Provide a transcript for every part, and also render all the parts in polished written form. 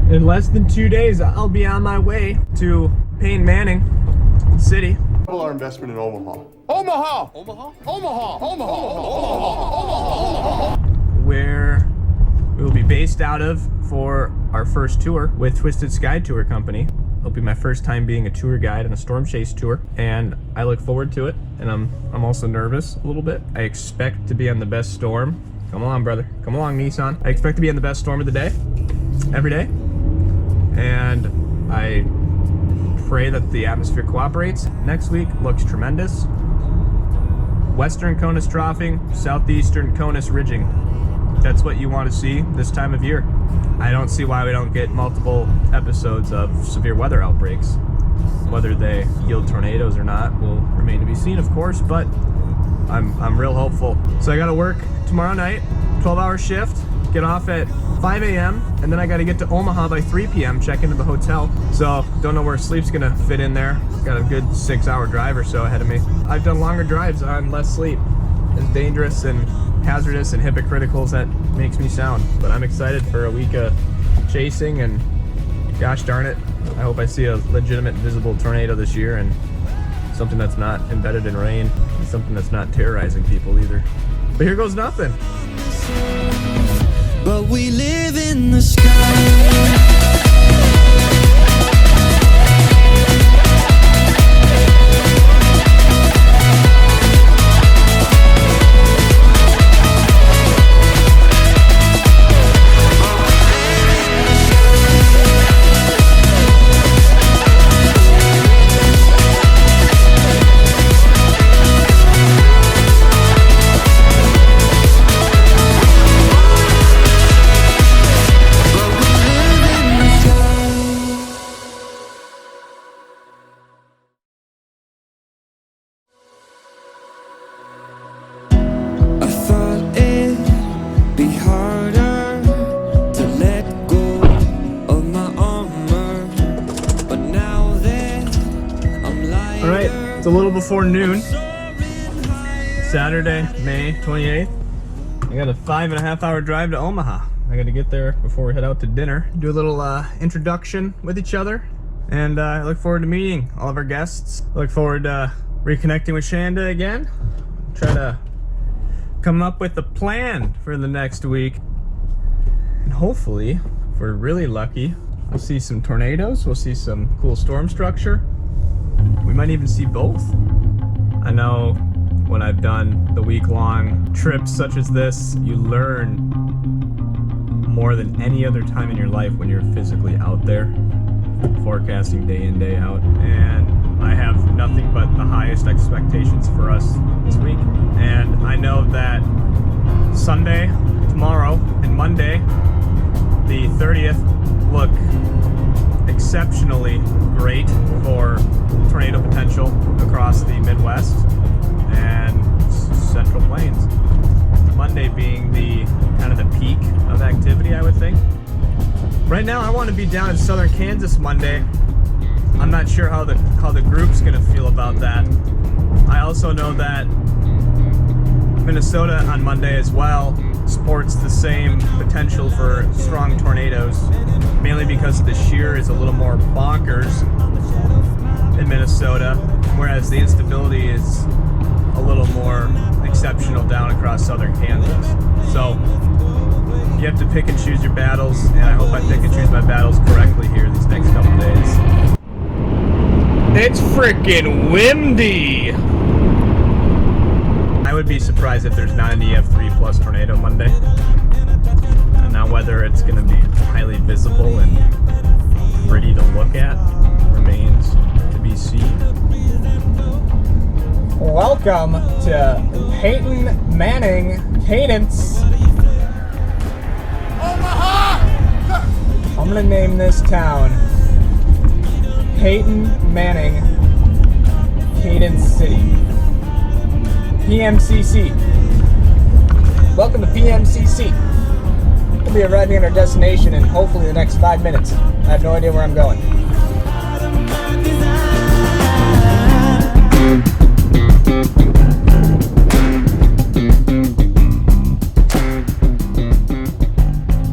In less than 2 days, I'll be on my way to Payne Manning City. Double our investment in Omaha. Omaha! Omaha! Omaha! Omaha! Where we will be based out of for our first tour with Twisted Sky Tour Company. It'll be my first time being a tour guide on a storm chase tour, and I look forward to it. And I'm also nervous a little bit. I expect to be on the best storm. Come along, brother. Come along, Nissan. I expect to be on the best storm of the day, every day. And I pray that the atmosphere cooperates. Next week looks tremendous. Western Conus troughing, southeastern Conus ridging. That's what you want to see this time of year. I don't see why we don't get multiple episodes of severe weather outbreaks. Whether they yield tornadoes or not will remain to be seen, of course, but I'm real hopeful. So I gotta work tomorrow night, 12-hour shift, get off at 5 a.m. and then I gotta get to Omaha by 3 p.m., check into the hotel. So don't know where sleep's gonna fit in there. Got a good 6-hour drive or so ahead of me. I've done longer drives on less sleep. As dangerous and hazardous and hypocritical as that makes me sound. But I'm excited for a week of chasing, and gosh darn it, I hope I see a legitimate visible tornado this year, and something that's not embedded in rain, and something that's not terrorizing people either. But here goes nothing. But we live in the sky. It's a little before noon, Saturday, May 28th. I got a 5.5-hour drive to Omaha. I got to get there before we head out to dinner. Do a little introduction with each other, and I look forward to meeting all of our guests. I look forward to reconnecting with Shanda again. Try to come up with a plan for the next week. And hopefully, if we're really lucky, we'll see some tornadoes, we'll see some cool storm structure. We might even see both. I know when I've done the week-long trips such as this, you learn more than any other time in your life when you're physically out there, forecasting day in, day out. And I have nothing but the highest expectations for us this week. And I know that Sunday, tomorrow, and Monday, the 30th, look exceptionally great for tornado potential across the Midwest and Central Plains. Monday being the kind of the peak of activity, I would think. Right now, I want to be down in southern Kansas Monday. I'm not sure how the group's gonna feel about that. I also know that Minnesota on Monday as well sports the same potential for strong tornadoes, mainly because the shear is a little more bonkers in Minnesota, whereas the instability is a little more exceptional down across southern Kansas. So you have to pick and choose your battles, and I hope I pick and choose my battles correctly here these next couple days. It's freaking windy! I would be surprised if there's not an EF3 plus tornado Monday. And now whether it's going to be highly visible and pretty to look at remains to be seen. Welcome to Payne Manning Cadence. Omaha! I'm going to name this town Payne Manning Cadence City. PMCC. Welcome to PMCC. We'll be arriving at our destination in hopefully the next 5 minutes. I have no idea where I'm going.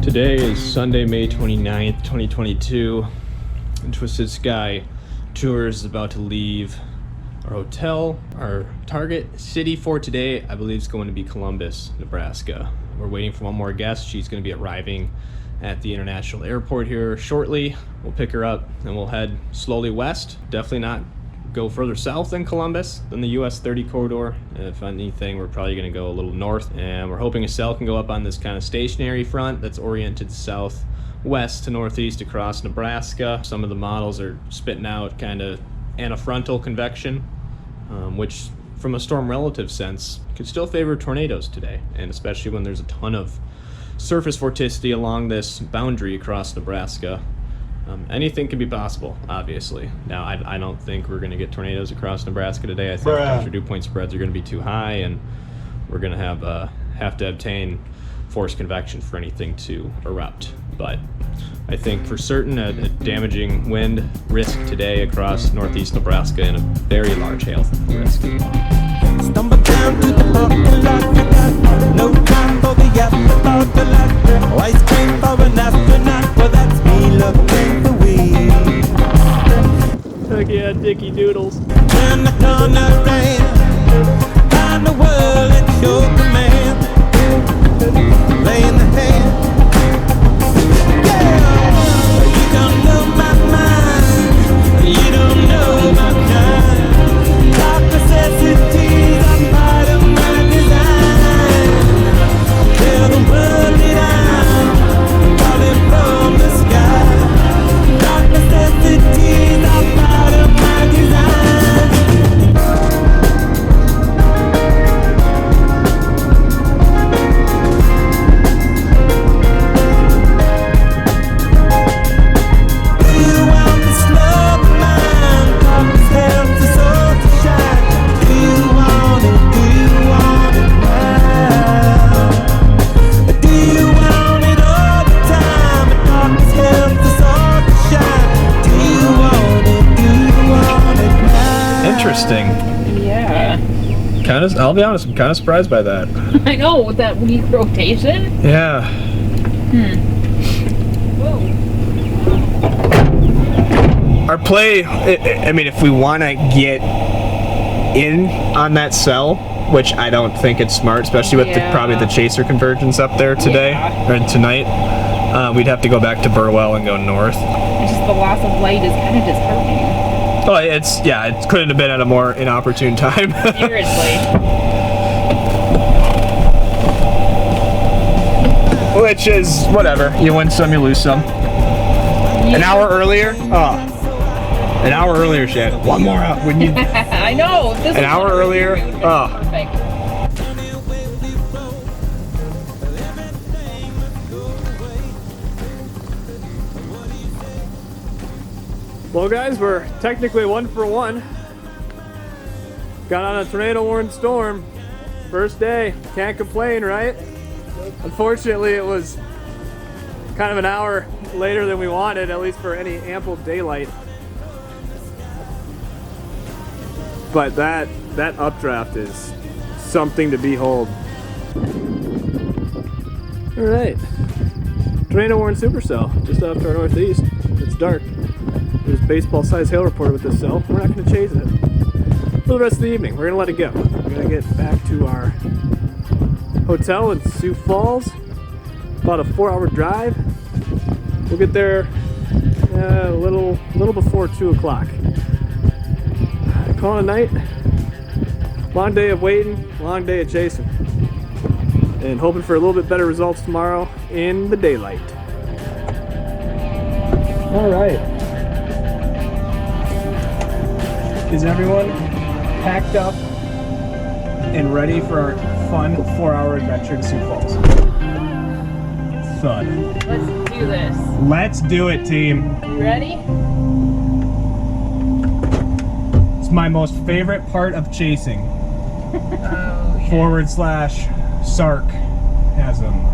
Today is Sunday, May 29th, 2022, and Twisted Sky Tours is about to leave our hotel. Our target city for today, I believe, is going to be Columbus, Nebraska. We're waiting for one more guest. She's going to be arriving at the international airport here shortly. We'll pick her up and we'll head slowly west. Definitely not go further south than Columbus, than the US 30 corridor. If anything, we're probably going to go a little north, and we're hoping a cell can go up on this kind of stationary front that's oriented southwest to northeast across Nebraska. Some of the models are spitting out kind of anafrontal convection, which from a storm relative sense could still favor tornadoes today, and especially when there's a ton of surface vorticity along this boundary across Nebraska. Anything can be possible, obviously. Now, I don't think we're going to get tornadoes across Nebraska today. I think temperature dew point spreads are going to be too high, and we're going to have to obtain forced convection for anything to erupt. But I think for certain a damaging wind risk today across northeast Nebraska, and a very large hail risk as well. Stumble down to the parking lot, we got no time for the afterthought, ice cream for an astronaut, well that's me looking for weed. Heck yeah, Dickie Doodles. Turn the corner around, find the world at your command, lay in the hand. Yeah, you don't know my mind, you don't know my kind, dark necessities are part of my design. Tell the world that I'm falling from the sky, dark necessities are part of my design. Do you want this love of mine? Darkness helps us all to shine. Do you want it? Do you want it now? Do you want it all the time? Darkness helps us all to shine. Do you want it? Do you want it now? Interesting. Yeah. I'll be honest, I'm kind of surprised by that. I know, with that weak rotation. Yeah. Whoa. Our play, I mean, if we want to get in on that cell, which I don't think it's smart, especially with probably the chaser convergence up there today, or tonight, we'd have to go back to Burwell and go north. It's just the loss of light is kind of disheartening. Oh, it couldn't have been at a more inopportune time. Seriously. Which is, whatever, you win some, you lose some. An hour earlier? Oh. An hour earlier, shit. One more out. When you I know. This an hour earlier? Oh. Perfect. Well, guys, we're technically 1 for 1. Got on a tornado-warned storm. First day. Can't complain, right? Unfortunately, it was kind of an hour later than we wanted, at least for any ample daylight. But that updraft is something to behold. All right. Tornado-warned supercell just off to our northeast. It's dark. There's baseball-sized hail reported with this cell. We're not going to chase it for the rest of the evening. We're going to let it go. We're going to get back to our hotel in Sioux Falls. About a 4-hour drive. We'll get there a little before 2 o'clock. Call it a night. Long day of waiting, long day of chasing. And hoping for a little bit better results tomorrow in the daylight. All right. Is everyone packed up and ready for our fun 4-hour adventure to Sioux Falls? Thud. Let's do this. Let's do it, team. You ready? It's my most favorite part of chasing. Oh, yeah. /sarcasm.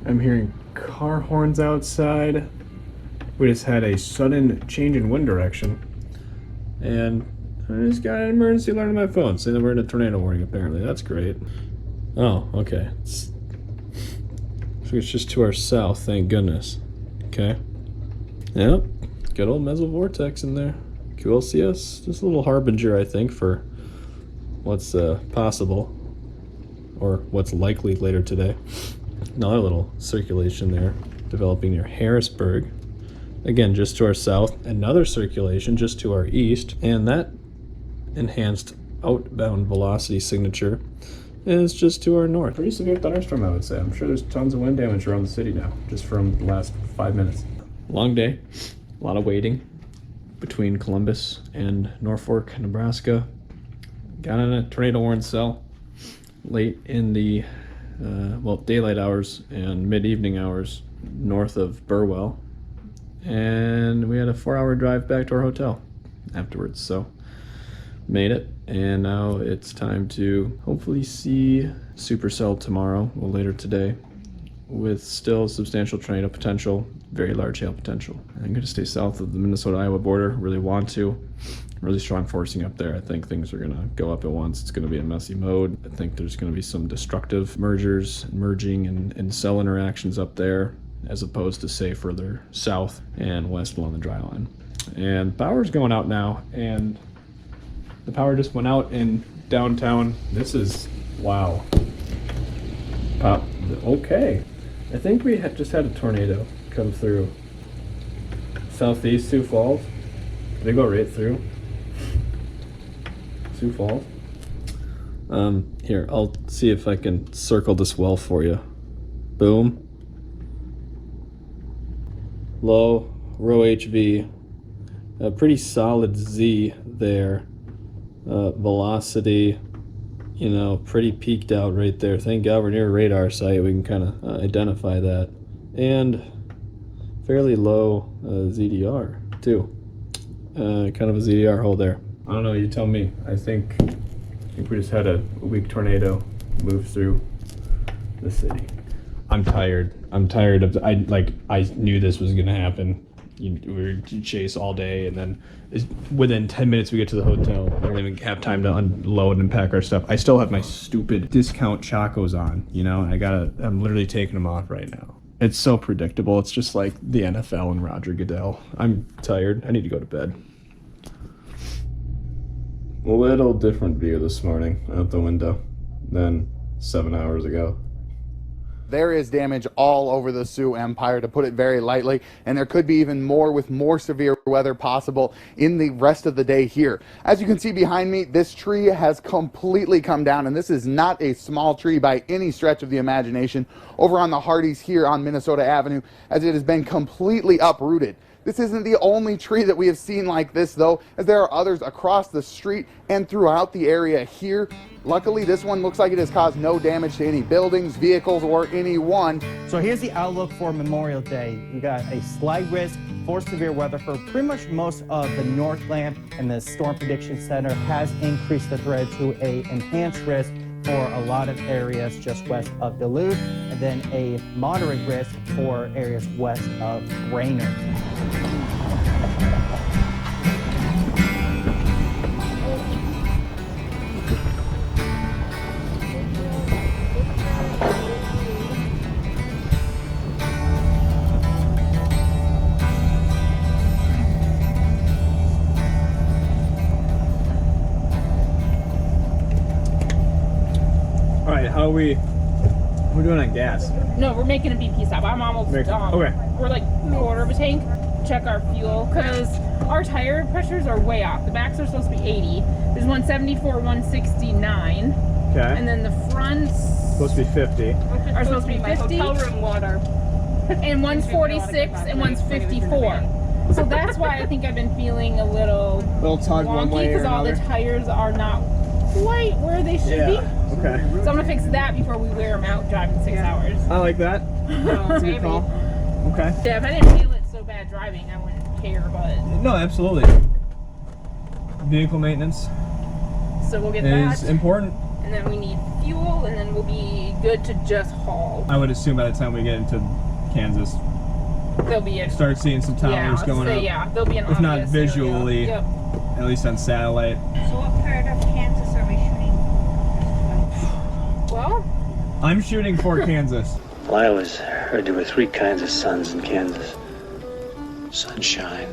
I'm hearing car horns outside. We just had a sudden change in wind direction. And I just got an emergency alert on my phone saying that we're in a tornado warning apparently. That's great. Oh, okay. So it's just to our south, thank goodness. Okay. Yep. Good old mesovortex in there. QLCS. Just a little harbinger, I think, for what's possible or what's likely later today. Another little circulation there developing near Harrisburg. Again, just to our south. Another circulation just to our east. And that enhanced outbound velocity signature is just to our north. Pretty severe thunderstorm, I would say. I'm sure there's tons of wind damage around the city now, just from the last 5 minutes. Long day, a lot of waiting between Columbus and Norfolk, Nebraska. Got in a tornado warning cell late in the daylight hours and mid-evening hours north of Burwell, and we had a 4-hour drive back to our hotel afterwards. So made it, and now it's time to hopefully see supercell tomorrow or later today, with still substantial tornado potential, very large hail potential. I'm going to stay south of the Minnesota-Iowa border. Really want to. Really strong forcing up there. I think things are going to go up at once. It's going to be a messy mode. I think there's going to be some destructive merging and cell interactions up there, as opposed to, say, further south and west along the dry line. And power's going out now, and the power just went out in downtown. This is, wow. Okay. I think we just had a tornado come through southeast Sioux Falls. They go right through Sioux Falls. Here, I'll see if I can circle this well for you. Boom. Low, row HV. A pretty solid Z there. Velocity, you know, pretty peaked out right there. Thank God we're near a radar site. We can kind of identify that. And fairly low ZDR, too. Kind of a ZDR hole there. I don't know, you tell me. I think we just had a weak tornado move through the city. I'm tired. I knew this was gonna happen. We were chase all day, and then within 10 minutes we get to the hotel. We don't even have time to unload and pack our stuff. I still have my stupid discount Chacos on, you know, and I'm literally taking them off right now. It's so predictable. It's just like the NFL and Roger Goodell. I'm tired. I need to go to bed. A little different view this morning out the window than 7 hours ago. There is damage all over the Sioux Empire, to put it very lightly, and there could be even more with more severe weather possible in the rest of the day here. As you can see behind me, this tree has completely come down, and this is not a small tree by any stretch of the imagination over on the Hardys here on Minnesota Avenue, as it has been completely uprooted. This isn't the only tree that we have seen like this, though, as there are others across the street and throughout the area here. Luckily, this one looks like it has caused no damage to any buildings, vehicles, or anyone. So here's the outlook for Memorial Day. We got a slight risk for severe weather for pretty much most of the Northland, and the Storm Prediction Center has increased the threat to a enhanced risk for a lot of areas just west of Duluth, and then a moderate risk for areas west of Brainerd. All right, how are we? We're doing on gas. No, we're making a BP stop. I'm almost done. Okay. We're like quarter of a tank. Check our fuel, because our tire pressures are way off. The backs are supposed to be 80. There's 174, 169. Okay. And then the fronts Supposed to be 50. are supposed to be 50. Hotel room water. And one's 46 and one's 54. So that's why I think I've been feeling a little tug one wonky, way or because all the another. tires are not quite where they should be. Okay. So I'm gonna fix that before we wear them out driving 6 hours. I like that. That's a good Maybe. call. Okay. Yeah, if I didn't feel it so bad driving, I wouldn't care, but No, absolutely. Vehicle maintenance so we'll get is that. important. and then we need fuel, and then we'll be good to just haul. I would assume by the time we get into Kansas, There'll be a start seeing some towers going up. Yeah, there'll be an if not obvious visually, area. Yep. at least on satellite. So what part of Kansas are we shooting? Well, I'm shooting for Kansas. Well, I always heard there were 3 kinds of suns in Kansas. Sunshine,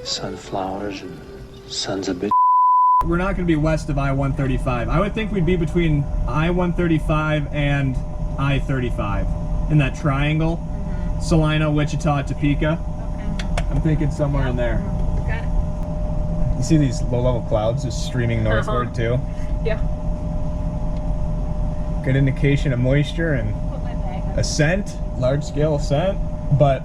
sunflowers, and sons of bitch. We're not going to be west of I-135. I would think we'd be between I-135 and I-35 in that triangle. Salina, Wichita, Topeka. Okay. I'm thinking somewhere in there. Got it. You see these low-level clouds just streaming northward too? yeah. Good indication of moisture and Put my bag on. ascent, large-scale ascent. But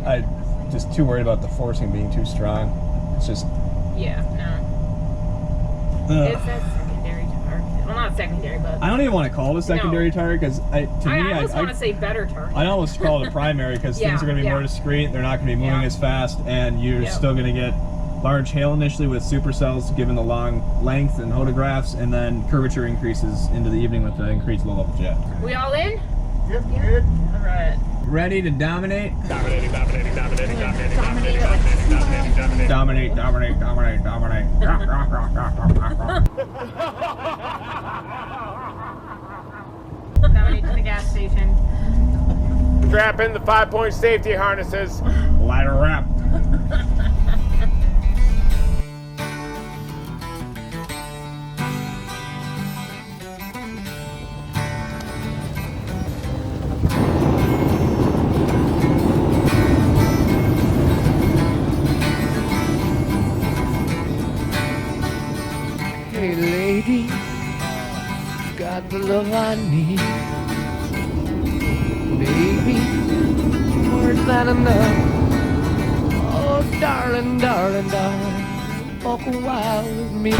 I just too worried about the forcing being too strong. It's just... Yeah, no. ugh. It's a secondary target. Well, not secondary, but I don't even want to call it a secondary No. target because I almost want to say better target. I almost call it a primary because Yeah, things are going to be yeah. more discreet. They're not going to be moving Yeah. as fast, and you're Yep. still going to get large hail initially with supercells given the long length and photographs, and then curvature increases into the evening with the increased low-level jet. We all in? Yep, good. All right. Ready to dominate? Dominate it like Dominate, dominate, dominate, dominate. dominate to the gas station. Strap in the 5-point safety harnesses. Ladder wrap. Hey lady, got the love I need. Baby, more than enough. Oh darling, darling, darling, walk a while with me.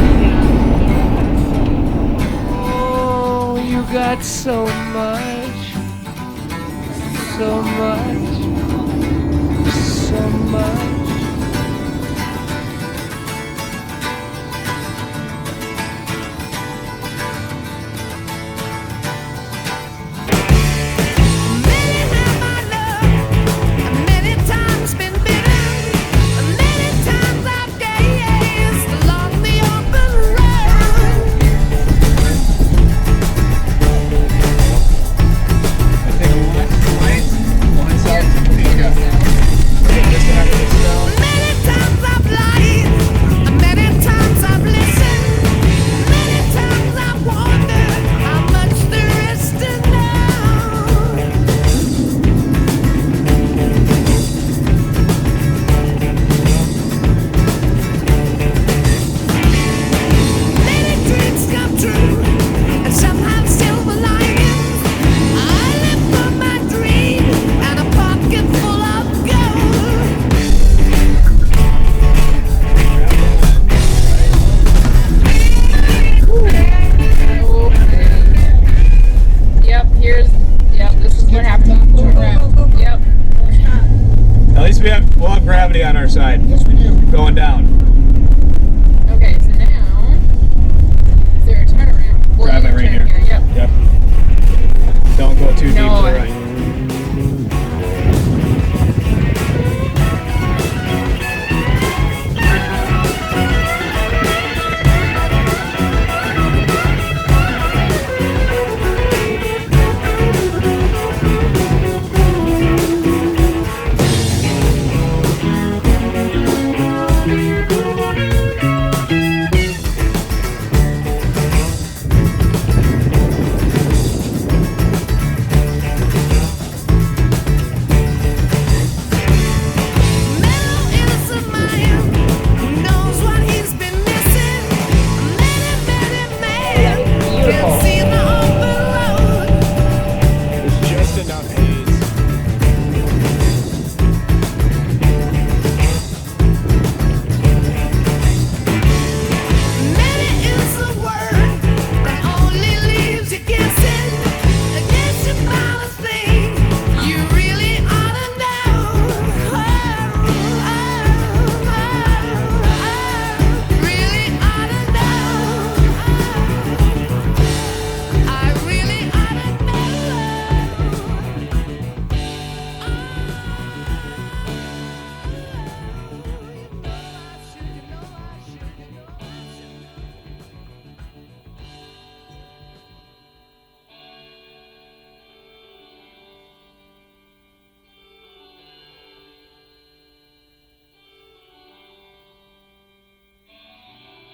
Oh, you got so much, so much, so much. We'll have gravity on our side. Yes, we do. Going down. Okay, so now, is there a turnaround? Well, Grab you it right turn here. Yep. Yep. Don't go too deep to No, the right.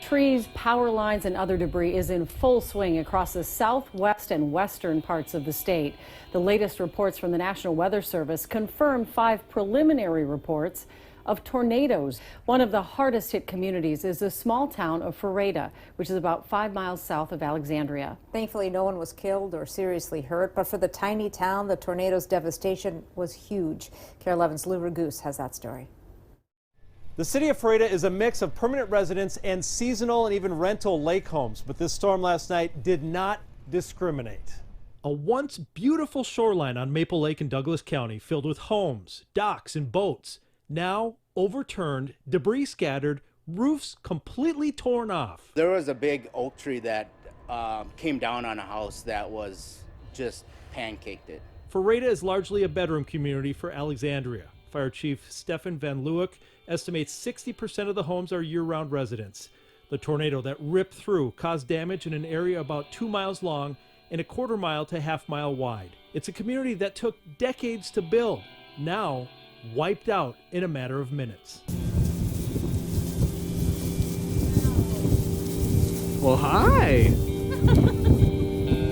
trees, power lines, and other debris is in full swing across the southwest and western parts of the state. The latest reports from the National Weather Service confirmed 5 preliminary reports of tornadoes. One of the hardest hit communities is the small town of Ferreta, which is about 5 miles south of Alexandria. Thankfully, no one was killed or seriously hurt, but for the tiny town, the tornado's devastation was huge. KARE 11's Lou Ragoose has that story. The city of Ferreta is a mix of permanent residents and seasonal and even rental lake homes, but this storm last night did not discriminate. A once beautiful shoreline on Maple Lake in Douglas County filled with homes, docks, and boats. Now overturned, debris scattered, roofs completely torn off. There was a big oak tree that came down on a house that was just pancaked it. Ferreta is largely a bedroom community for Alexandria. Fire Chief Stefan Van Leeuwenhoek estimates 60% of the homes are year-round residents. The tornado that ripped through caused damage in an area about 2 miles long and a quarter mile to half-mile wide. It's a community that took decades to build, now wiped out in a matter of minutes. Well, hi.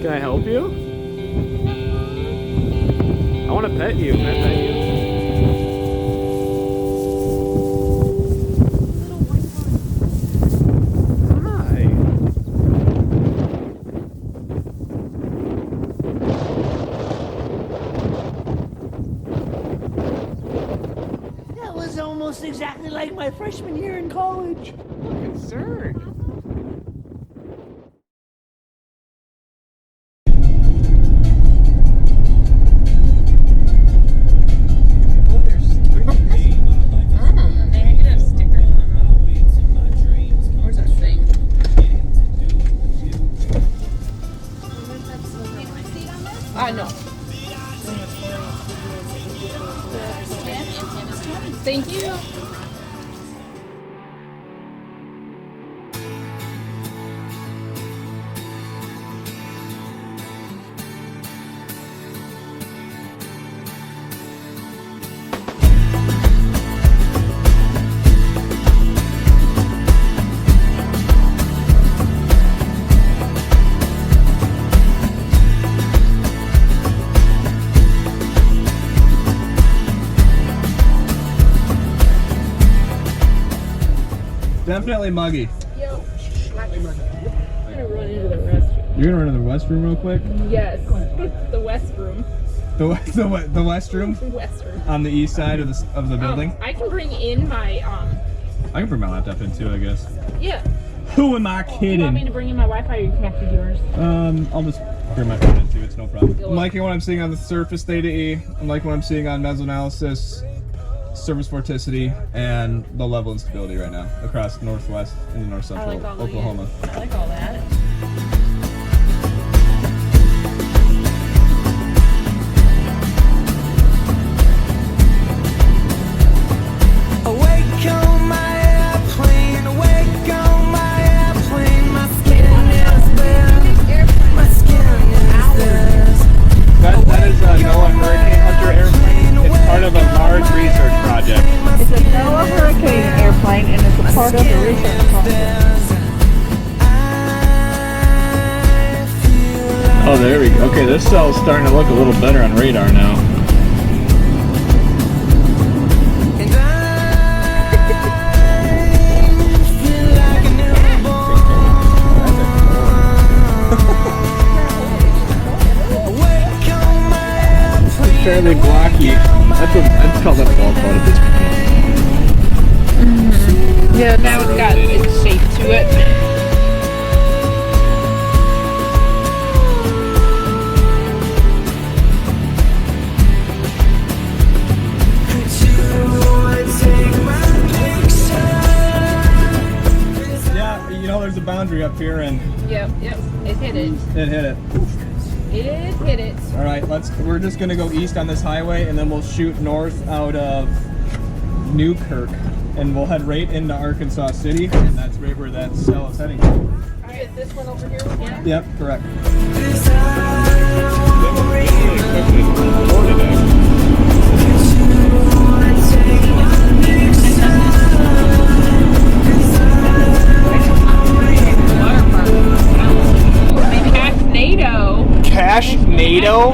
Can I help you? I want to pet you. Can I pet you? Exactly like my freshman year in college. I'm concerned. No. Thank you. Definitely muggy. Yo, I'm gonna run into the restroom. You're gonna run to the restroom real quick? Yes, the west room. The west room? West room. On the east side of the building? I can bring in my I can bring my laptop in too, I guess. Yeah. Who am I kidding? You want me to bring in my Wi-Fi or you connect to yours? I'll just bring my phone in too, it's no problem. I'm liking what I'm seeing on the surface theta E. I'm liking what I'm seeing on mesoanalysis, surface vorticity, and the level and stability right now across northwest and north central Oklahoma. I like all that. Awake on my airplane, awake on my airplane. My skin is bare, my skin is bare. That is a NOAA Hurricane Hunter airplane. It's part of a large research project. It's a NOAA Hurricane airplane and it's a part of the research project. Oh, there we go. Okay, this cell's starting to look a little better on radar now. It's fairly blocky. I'd call that a ball cloud at this point. Yeah, now it's got its shape to it. Yeah, you know, there's a boundary up here, and Yep, it hit it. it hit it. It hit it. All right, we're just gonna go east on this highway, and then we'll shoot north out of Newkirk, and we'll head right into Arkansas City, and that's right where that cell is heading to. All right, is this one over here with you? Yep, correct. cash-nado?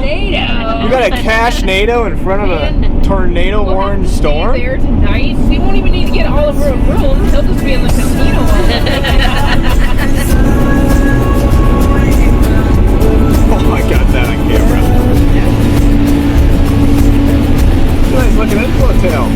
We got a cash-nado in front of a tornado-warned storm? There tonight. We won't even need to get all of our rooms. He'll just be in the casino. Oh, I got that on camera. Nice looking inflow tail.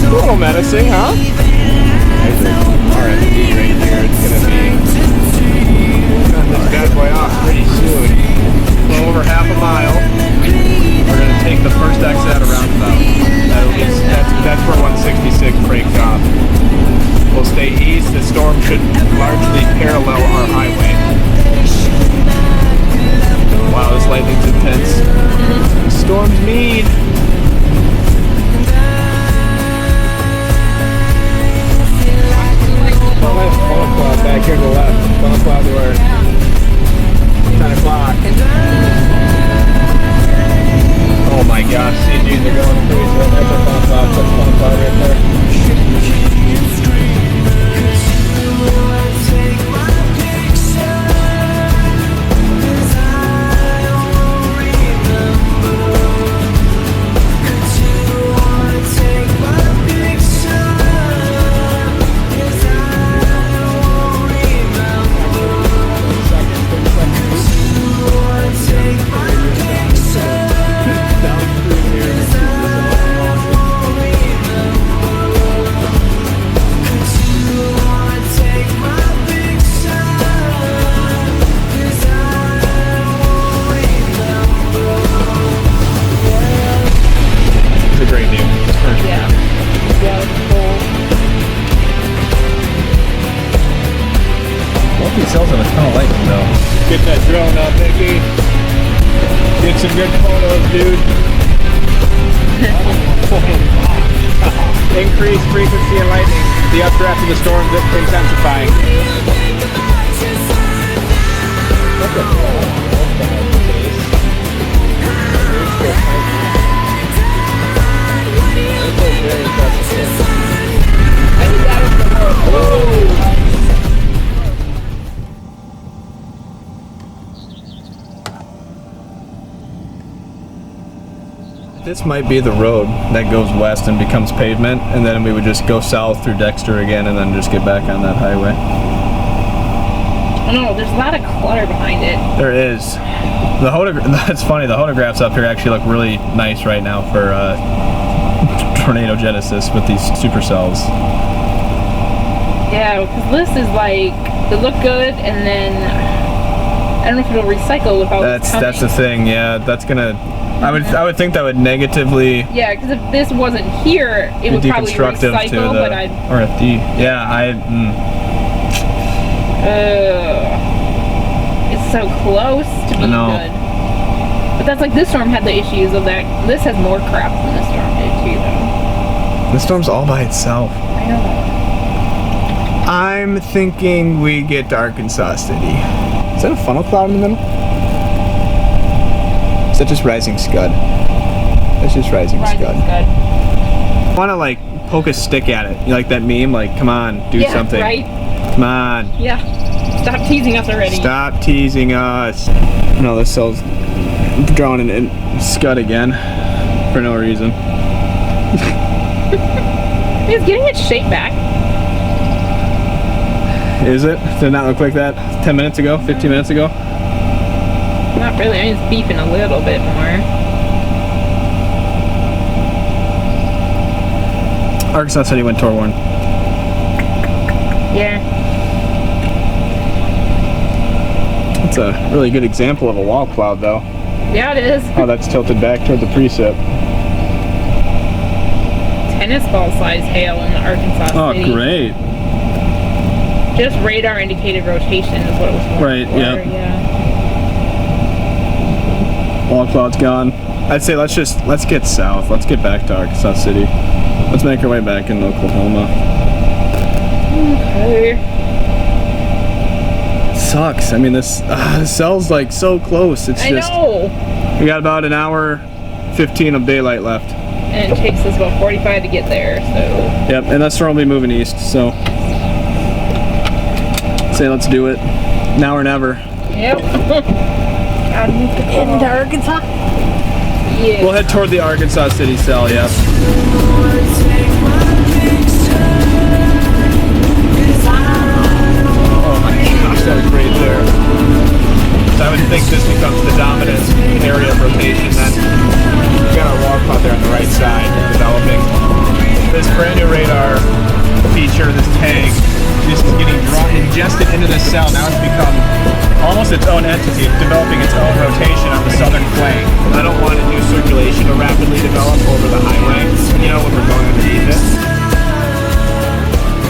A little menacing, huh? There's an RFD right there. It's gonna be cutting this bad boy off pretty soon. A little over half a mile. We're gonna take the first exit at a roundabout. That's where 166 breaks off. We'll stay east. The storm should largely parallel our highway. Wow, this lightning's intense. The storm's mean. Funnel cloud back here to the left. Funnel cloud to our 10 o'clock. Oh my gosh, CGs are going crazy. That's a funnel cloud. That's a funnel cloud right there. Cells on a ton of lightning though. Get that drone up, Mickey. Get some good photos, dude. Increased frequency of lightning. The updraft of the storm intensifying. This might be the road that goes west and becomes pavement, and then we would just go south through Dexter again and then just get back on that highway. I don't know, there's a lot of clutter behind it. There is. That's funny, the photographs up here actually look really nice right now for tornado genesis with these supercells. Yeah, because this is like, it looked good, and then I don't know if it'll recycle without That's the thing, yeah, that's gonna... I would think that would negatively... Yeah, because if this wasn't here, it would probably recycle, to the but I'd... RFD. Yeah, It's so close to being good. But that's like, this storm had the issues of that. This has more crap than this storm did too, though. This storm's all by itself. I know that. I'm thinking we get to Arkansas City. Is that a funnel cloud in the middle? Is that just rising scud? That's just rising scud. I want to like poke a stick at it. You like that meme? Like, come on, do something. Right? Come on. Yeah. Stop teasing us already. Stop teasing us. No, this cell's drawing in scud again for no reason. It's getting its shape back. Is it? Did it not look like that 10 minutes ago? 15 minutes ago? Not really. I mean, it's beeping a little bit more. Arkansas City went Tor 1. Yeah. That's a really good example of a wall cloud, though. Yeah, it is. Oh, that's tilted back toward the precip. Tennis ball size hail in the Arkansas City. Oh, great. Just radar indicated rotation is what it was for. Right, yep. Yeah. Wall cloud's gone. I'd say let's get south. Let's get back to Arkansas City. Let's make our way back into Oklahoma. Okay. sucks. I mean, this cell's like so close. It's I know. We got about an hour 15 of daylight left. And it takes us about 45 to get there, so. Yep, and that storm will be moving east, so. Say let's do it. Now or never. Yep. Heading to Arkansas? Yeah. We'll head toward the Arkansas City cell, yes. Oh my gosh, that was great there. So I would think this becomes the dominant area of rotation then. We got our wall caught there on the right side developing. This brand new radar feature, this tag, this is getting ingested into this cell. Now it's become almost its own entity, developing its own rotation on the southern flank. I don't want a new circulation to rapidly develop over the highway, you know, when we're going underneath it.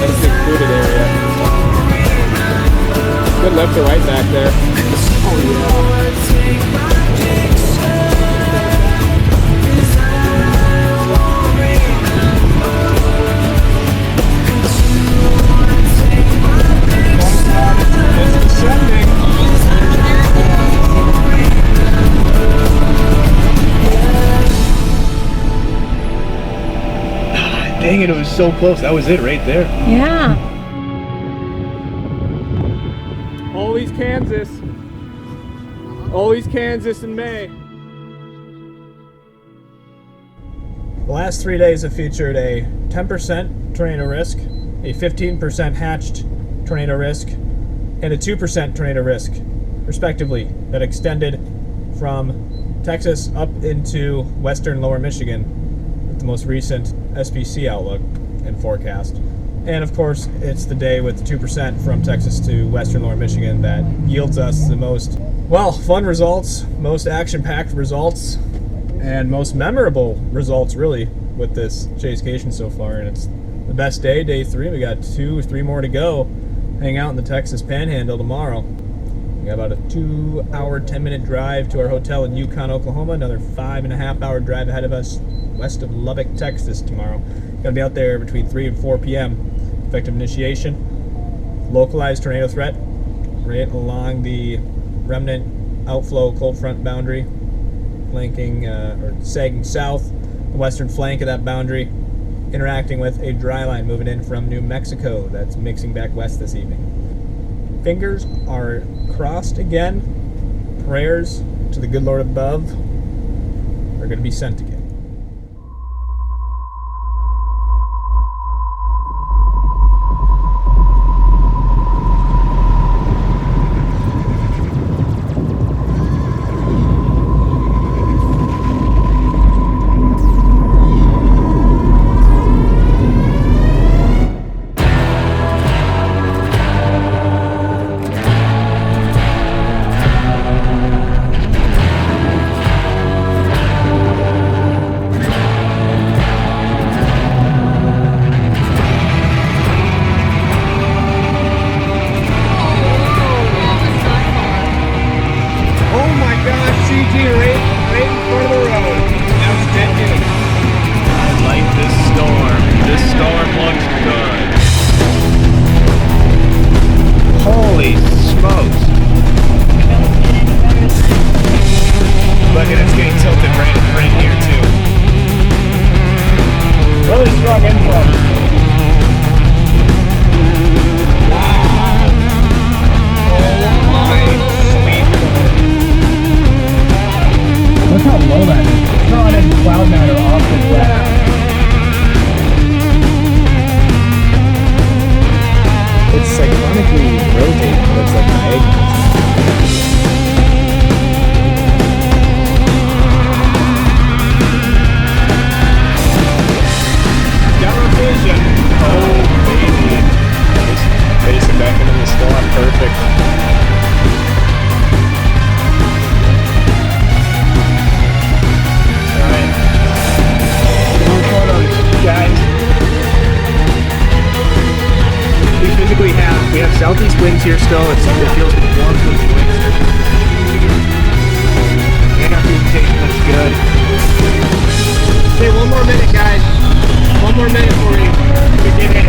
That's the included area. Good left to right back there. Oh yeah. Dang it, it was so close. That was it right there. Yeah. Always Kansas. Always Kansas in May. The last 3 days have featured a 10% tornado risk, a 15% hatched tornado risk, and a 2% tornado risk, respectively, that extended from Texas up into western lower Michigan with the most recent SPC outlook and forecast. And of course, it's the day with 2% from Texas to western lower Michigan that yields us the most, well, fun results, most action-packed results, and most memorable results, really, with this chase-cation so far. And it's the best day, day 3. We got 2 or 3 more to go. Hang out in the Texas Panhandle tomorrow. We got about a 2-hour, 10-minute drive to our hotel in Yukon, Oklahoma. Another 5.5-hour drive ahead of us west of Lubbock, Texas tomorrow. Gonna be out there between 3 and 4 p.m. Effective initiation. Localized tornado threat right along the remnant outflow cold front boundary, flanking or sagging south the western flank of that boundary, interacting with a dry line moving in from New Mexico that's mixing back west this evening. Fingers are crossed again. Prayers to the good Lord above are going to be sent again. Southeast winds here still. It feels warm with the winds. Amplification looks good. Okay, 1 more minute, guys. 1 more minute for you to get in.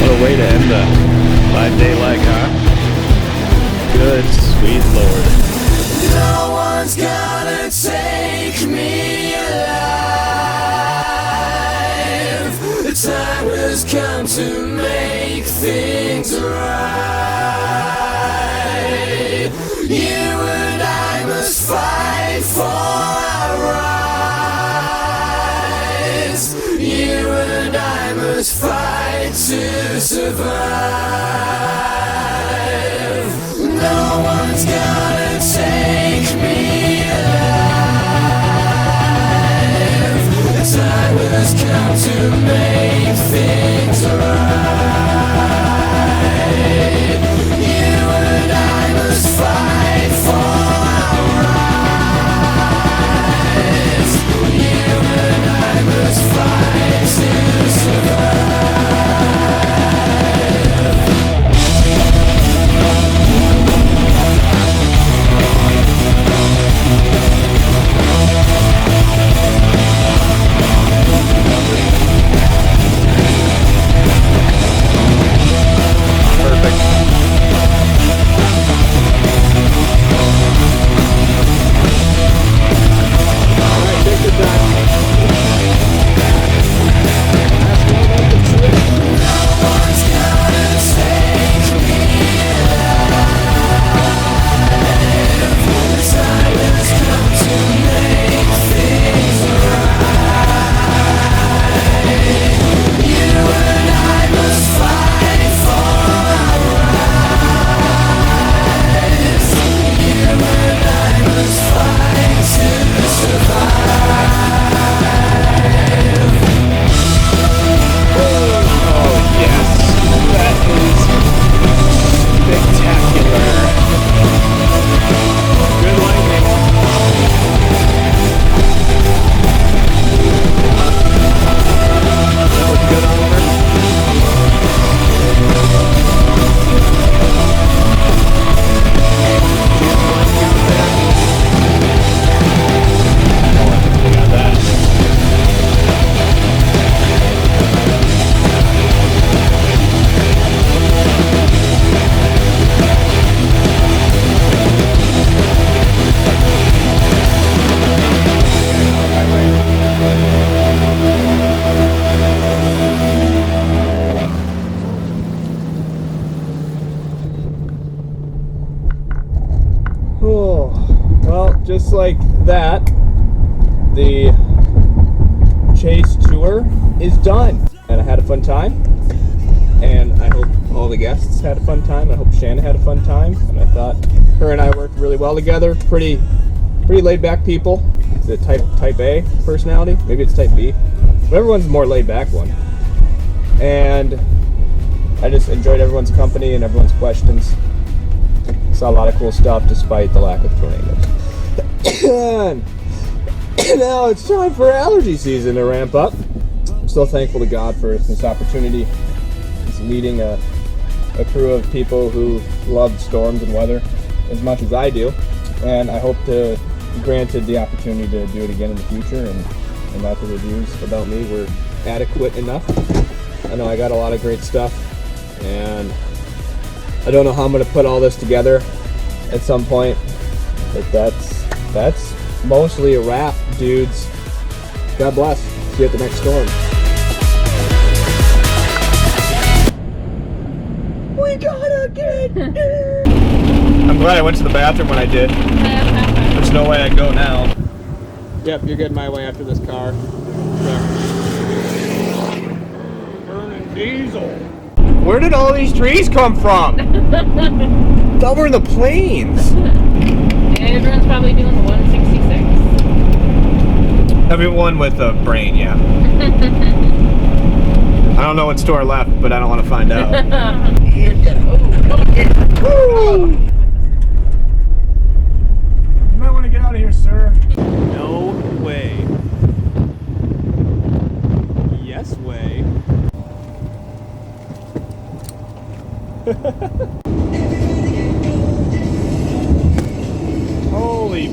What a way to end the 5-day leg, huh? Good sweet Lord. No one's gonna take me alive. The time has come to make things right. You and I must fight for our rights. You and I must fight to survive. No one's gonna take me alive. The time has come to make things right. You and I must fight for our rights. You and I must fight to survive. Just like that, the chase tour is done, and I had a fun time, and I hope all the guests had a fun time. I hope Shanda had a fun time, and I thought her and I worked really well together. Pretty laid back people. Is it type A personality? Maybe it's type B, but everyone's a more laid back one. And I just enjoyed everyone's company and everyone's questions. Saw a lot of cool stuff despite the lack of tornadoes. And now it's time for allergy season to ramp up. I'm still thankful to God for this opportunity. It's leading a crew of people who love storms and weather as much as I do. And I hope to be granted the opportunity to do it again in the future, and that the reviews about me were adequate enough. I know I got a lot of great stuff, and I don't know how I'm going to put all this together at some point, but that's mostly a wrap, dudes. God bless. See you at the next storm. We gotta get there. I'm glad I went to the bathroom when I did. There's no way I'd go now. Yep, you're getting my way after this car. Burning diesel. Where did all these trees come from? Thought we're in the plains. Everyone's probably doing the 166. Everyone with a brain, yeah. I don't know what's to our left, but I don't want to find out. You might want to get out of here, sir. No way. Yes way.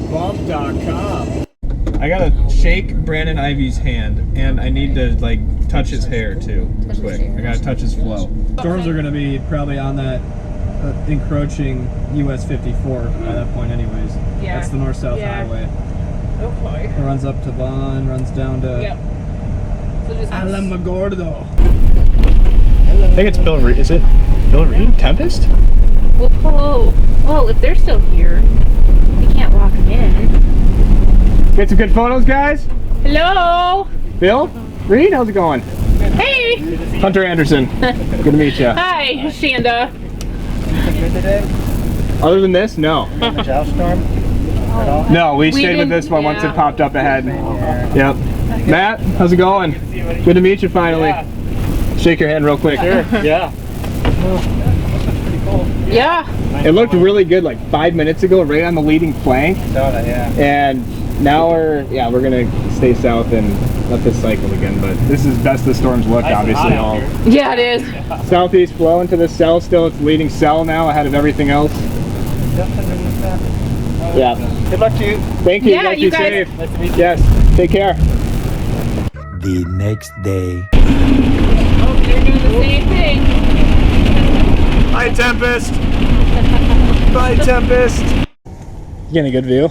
HolyBump.com. I I gotta shake Brandon Ivy's hand, and I need to like touch his hair too, quick. I gotta touch his flow. Storms are gonna be probably on that encroaching US 54 by that point anyways. Yeah. That's the north-south highway. Oh boy. It runs up to Vaughn, runs down to Alamogordo. I think it's Bill Reed. Is it Bill Reed? Tempest? Whoa, if they're still here, we can't walk them in. Get some good photos, guys. Hello. Bill Reed, how's it going? Hey. Hunter Anderson. Good to meet you. Hi, Shanda. Other than this, no. No, we stayed with this one once it popped up ahead. Yep. Matt, how's it going? Good to meet you finally. Shake your hand real quick. Sure. Yeah. Yeah. It looked really good like 5 minutes ago, right on the leading flank. Yeah. And now we're gonna stay south and let this cycle again. But this is best the storms look, obviously. All Yeah, it is. southeast flow into the cell still. It's leading cell now ahead of everything else. Yeah. Good luck to you. Thank you. Yeah, you guys. Safe. Yes. Take care. The next day. Oh, they're doing the same thing. Hi, Tempest. Bye, Tempest. You getting a good view?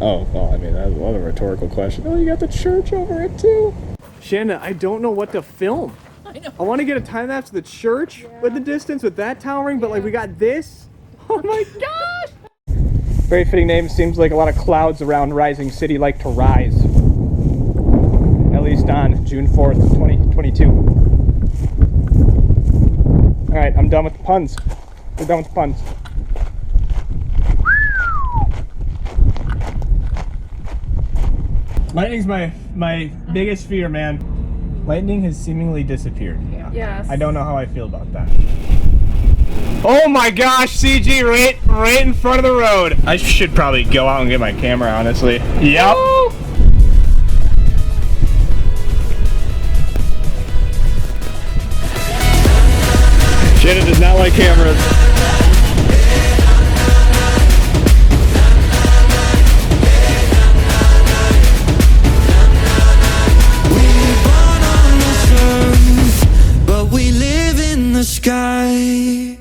Oh, well, I mean, that's a rhetorical question. Oh, you got the church over it, too. Shanda, I don't know what to film. I want to get a time lapse of the church with the distance with that towering, but like we got this. Oh my gosh! Very fitting name. Seems like a lot of clouds around Rising City like to rise. At least on June 4th, 2022. All right, I'm done with the puns. We're done with the puns. Lightning's my biggest fear, man. Lightning has seemingly disappeared. Yes. I don't know how I feel about that. Oh my gosh, CG right in front of the road. I should probably go out and get my camera, honestly. Yep. Woo! Shanda does not like cameras. But we live in the sky.